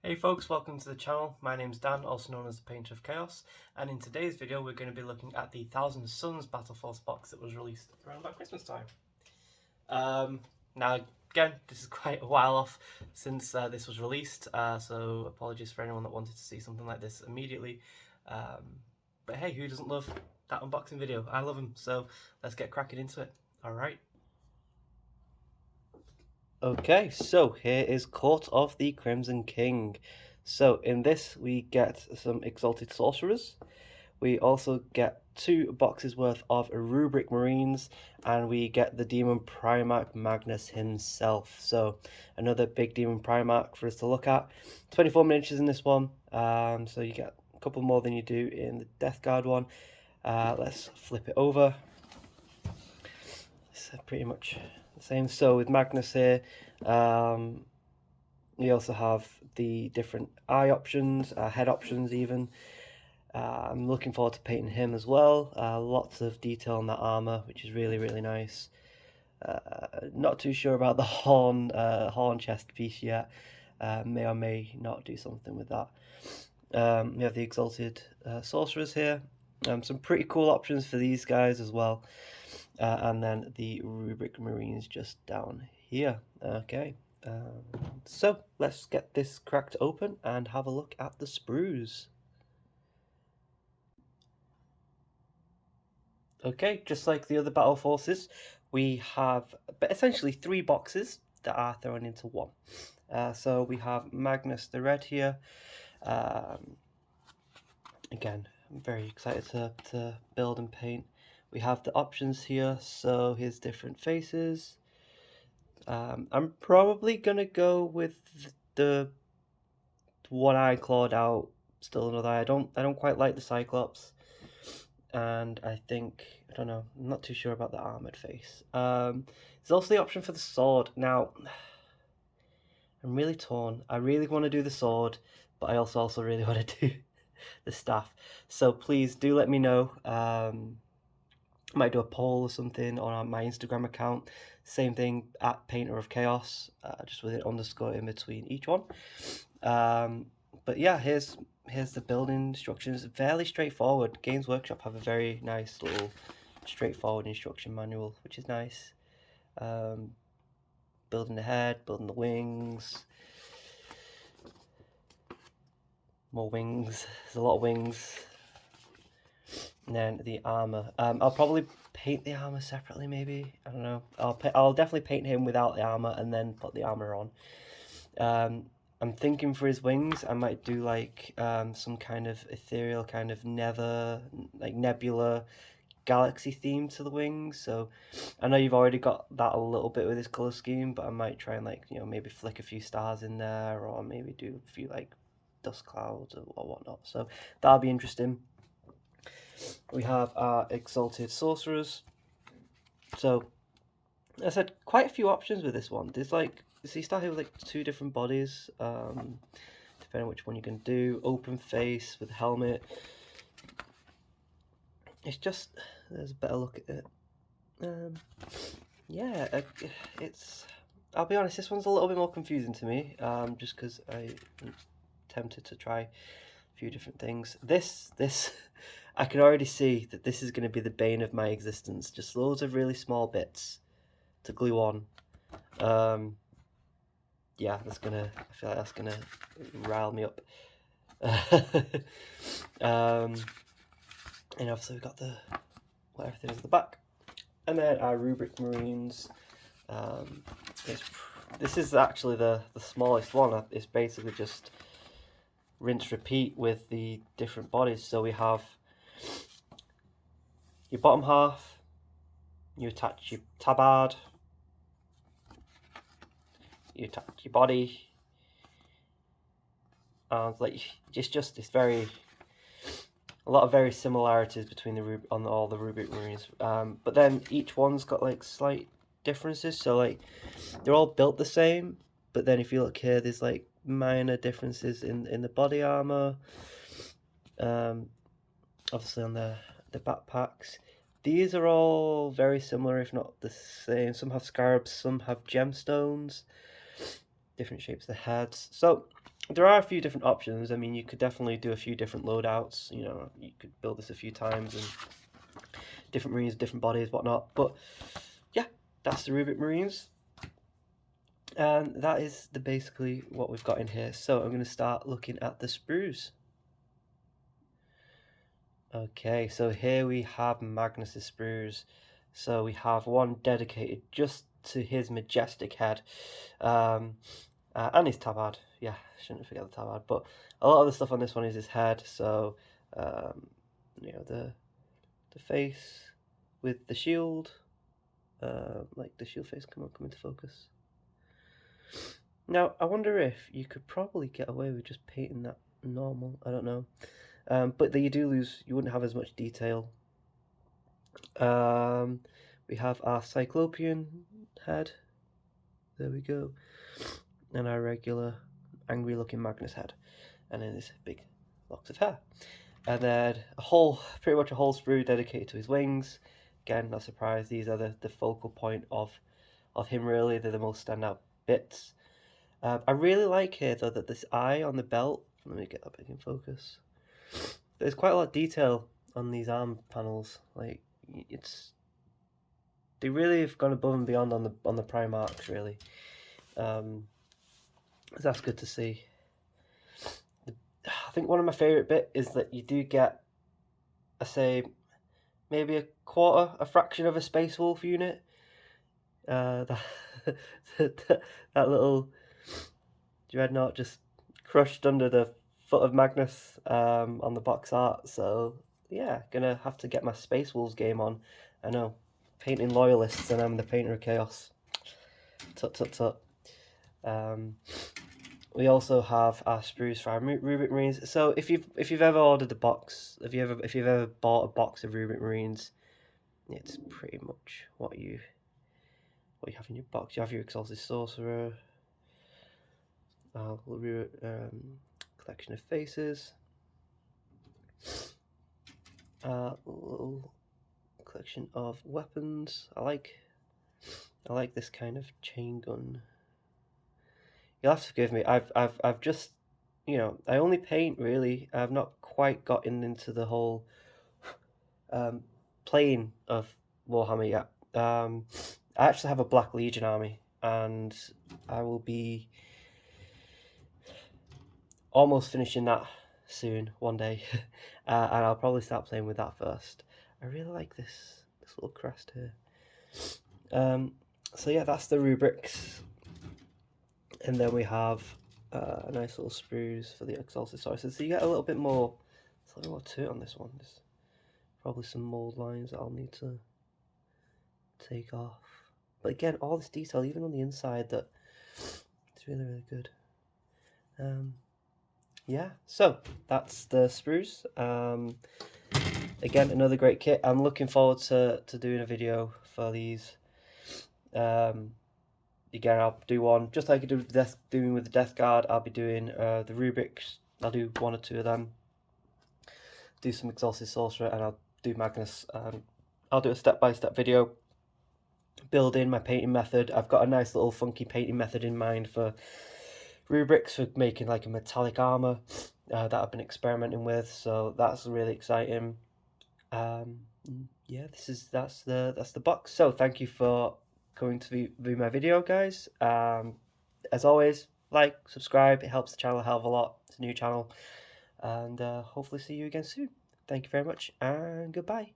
Hey folks, welcome to the channel. My name's Dan, also known as the Painter of Chaos, and in today's video we're going to be looking at the Thousand Suns Battleforce box that was released around about Christmas time. Now again, this is quite a while off since this was released, so apologies for anyone that wanted to see something like this immediately. But hey, who doesn't love that unboxing video? I love them, so let's get cracking into it. Alright. Okay, so here is Court of the Crimson King. So in this we get some Exalted Sorcerers. We also get 2 boxes worth of Rubric Marines, and we get the Demon Primarch Magnus himself. So another big Demon Primarch for us to look at. 24 miniatures in this one, so you get a couple more than you do in the Death Guard one. Let's flip it over. It's pretty much the same. So with Magnus here, we also have the different eye options, head options even. I'm looking forward to painting him as well. Lots of detail on that armor, which is really nice. Not too sure about the horn chest piece yet. May or may not do something with that. We have the Exalted Sorcerers here. Some pretty cool options for these guys as well. And then the Rubric Marines just down here. Okay, so let's get this cracked open and have a look at the sprues. Okay, just like the other battle forces, we have essentially 3 boxes that are thrown into one. So we have Magnus the Red here. Again, I'm very excited to build and paint. We have the options here, so his different faces. I'm probably gonna go with the one eye clawed out, still another eye. I don't quite like the Cyclops, and I don't know, I'm not too sure about the armored face. There's also the option for the sword. Now, I'm really torn. I really want to do the sword, but I also really want to do the staff. So please do let me know. I might do a poll or something on my Instagram account. Same thing at Painter of Chaos, just with an underscore in between each one. But yeah, here's the building instructions. Fairly straightforward. Games Workshop have a very nice little straightforward instruction manual, which is nice. Building the head, building the wings. More wings. There's a lot of wings. And then the armor. I'll probably paint the armor separately, maybe. I don't know. I'll definitely paint him without the armor and then put the armor on. I'm thinking for his wings, I might do like some kind of ethereal, kind of nebula galaxy theme to the wings. So I know you've already got that a little bit with his color scheme, but I might try and maybe flick a few stars in there, or maybe do a few like dust clouds or whatnot. So that'll be interesting. We have our Exalted Sorcerers. So I said quite a few options with this one. There's so you start here with like 2 different bodies, depending on which one you can do. Open face with helmet. It's just, there's a better look at it. Yeah, I'll be honest, this one's a little bit more confusing to me, just because I'm tempted to try a few different things. This I can already see that this is going to be the bane of my existence. Just loads of really small bits to glue on. Yeah, I feel like that's gonna rile me up. And obviously we've got everything is at the back. And then our Rubric Marines. This is actually the smallest one. It's basically just rinse repeat with the different bodies. So we have your bottom half, you attach your tabard, you attach your body, and it's a lot of very similarities between all the Rubric Marines. But then each one's got like slight differences. So like they're all built the same, but then if you look here, there's like minor differences in the body armor. Obviously on the backpacks. These are all very similar, if not the same. Some have scarabs, some have gemstones, different shapes of the heads. So there are a few different options. I mean, you could definitely do a few different loadouts. You know, you could build this a few times and different Marines, different bodies, whatnot. But yeah, that's the Rubik Marines. And that is basically what we've got in here. So I'm going to start looking at the sprues. Okay, so here we have Magnus's sprues. So we have one dedicated just to his majestic head, and his tabard. Yeah, shouldn't forget the tabard. But a lot of the stuff on this one is his head. So you know, the face with the shield, like the shield face. Come on, come into focus. Now I wonder if you could probably get away with just painting that normal. I don't know. But you do lose, you wouldn't have as much detail. We have our Cyclopean head. There we go. And our regular angry looking Magnus head. And then this big locks of hair. And then pretty much a whole sprue dedicated to his wings. Again, not surprised, these are the focal point of him really. They're the most standout bits. I really like here though that this eye on the belt, let me get that back in focus. There's quite a lot of detail on these arm panels. Like they really have gone above and beyond on the Primarchs really. That's good to see. I think one of my favourite bit is that you do get, I say, maybe a fraction of a Space Wolf unit. That that little dreadnought just crushed under the foot of Magnus on the box art. So yeah, gonna have to get my Space Wolves game on. I know, painting loyalists and I'm the painter of chaos. Tut tut tut. We also have our sprues for our Rubik Marines. So if you've ever ordered a box, if you've ever bought a box of Rubik Marines, it's pretty much what you have in your box. You have your Exalted Sorcerer, collection of faces, little collection of weapons. I like this kind of chain gun. You'll have to forgive me. I've just, you know, I only paint really. I've not quite gotten into the whole playing of Warhammer yet. I actually have a Black Legion army, and I will be almost finishing that soon one day, and I'll probably start playing with that first. I really like this little crest here. So yeah, that's the rubrics, and then we have a nice little sprues for the Exalted Sorcerer. So you get a little bit more to it on this one. There's probably some mold lines that I'll need to take off. But again, all this detail, even on the inside, that it's really, really good. Yeah, so that's the sprues. Again, another great kit. I'm looking forward to doing a video for these. Again, I'll do one just like I did with doing with the Death Guard. I'll be doing the Rubiks. I'll do one or two of them. Do some Exalted Sorcerer, and I'll do Magnus. I'll do a step-by-step video building my painting method. I've got a nice little funky painting method in mind for rubrics for making like a metallic armor that I've been experimenting with, so that's really exciting. Yeah, that's the box. So thank you for coming to view my video, guys. As always, like, subscribe, it helps the channel a hell of a lot. It's a new channel, and hopefully see you again soon. Thank you very much, and goodbye.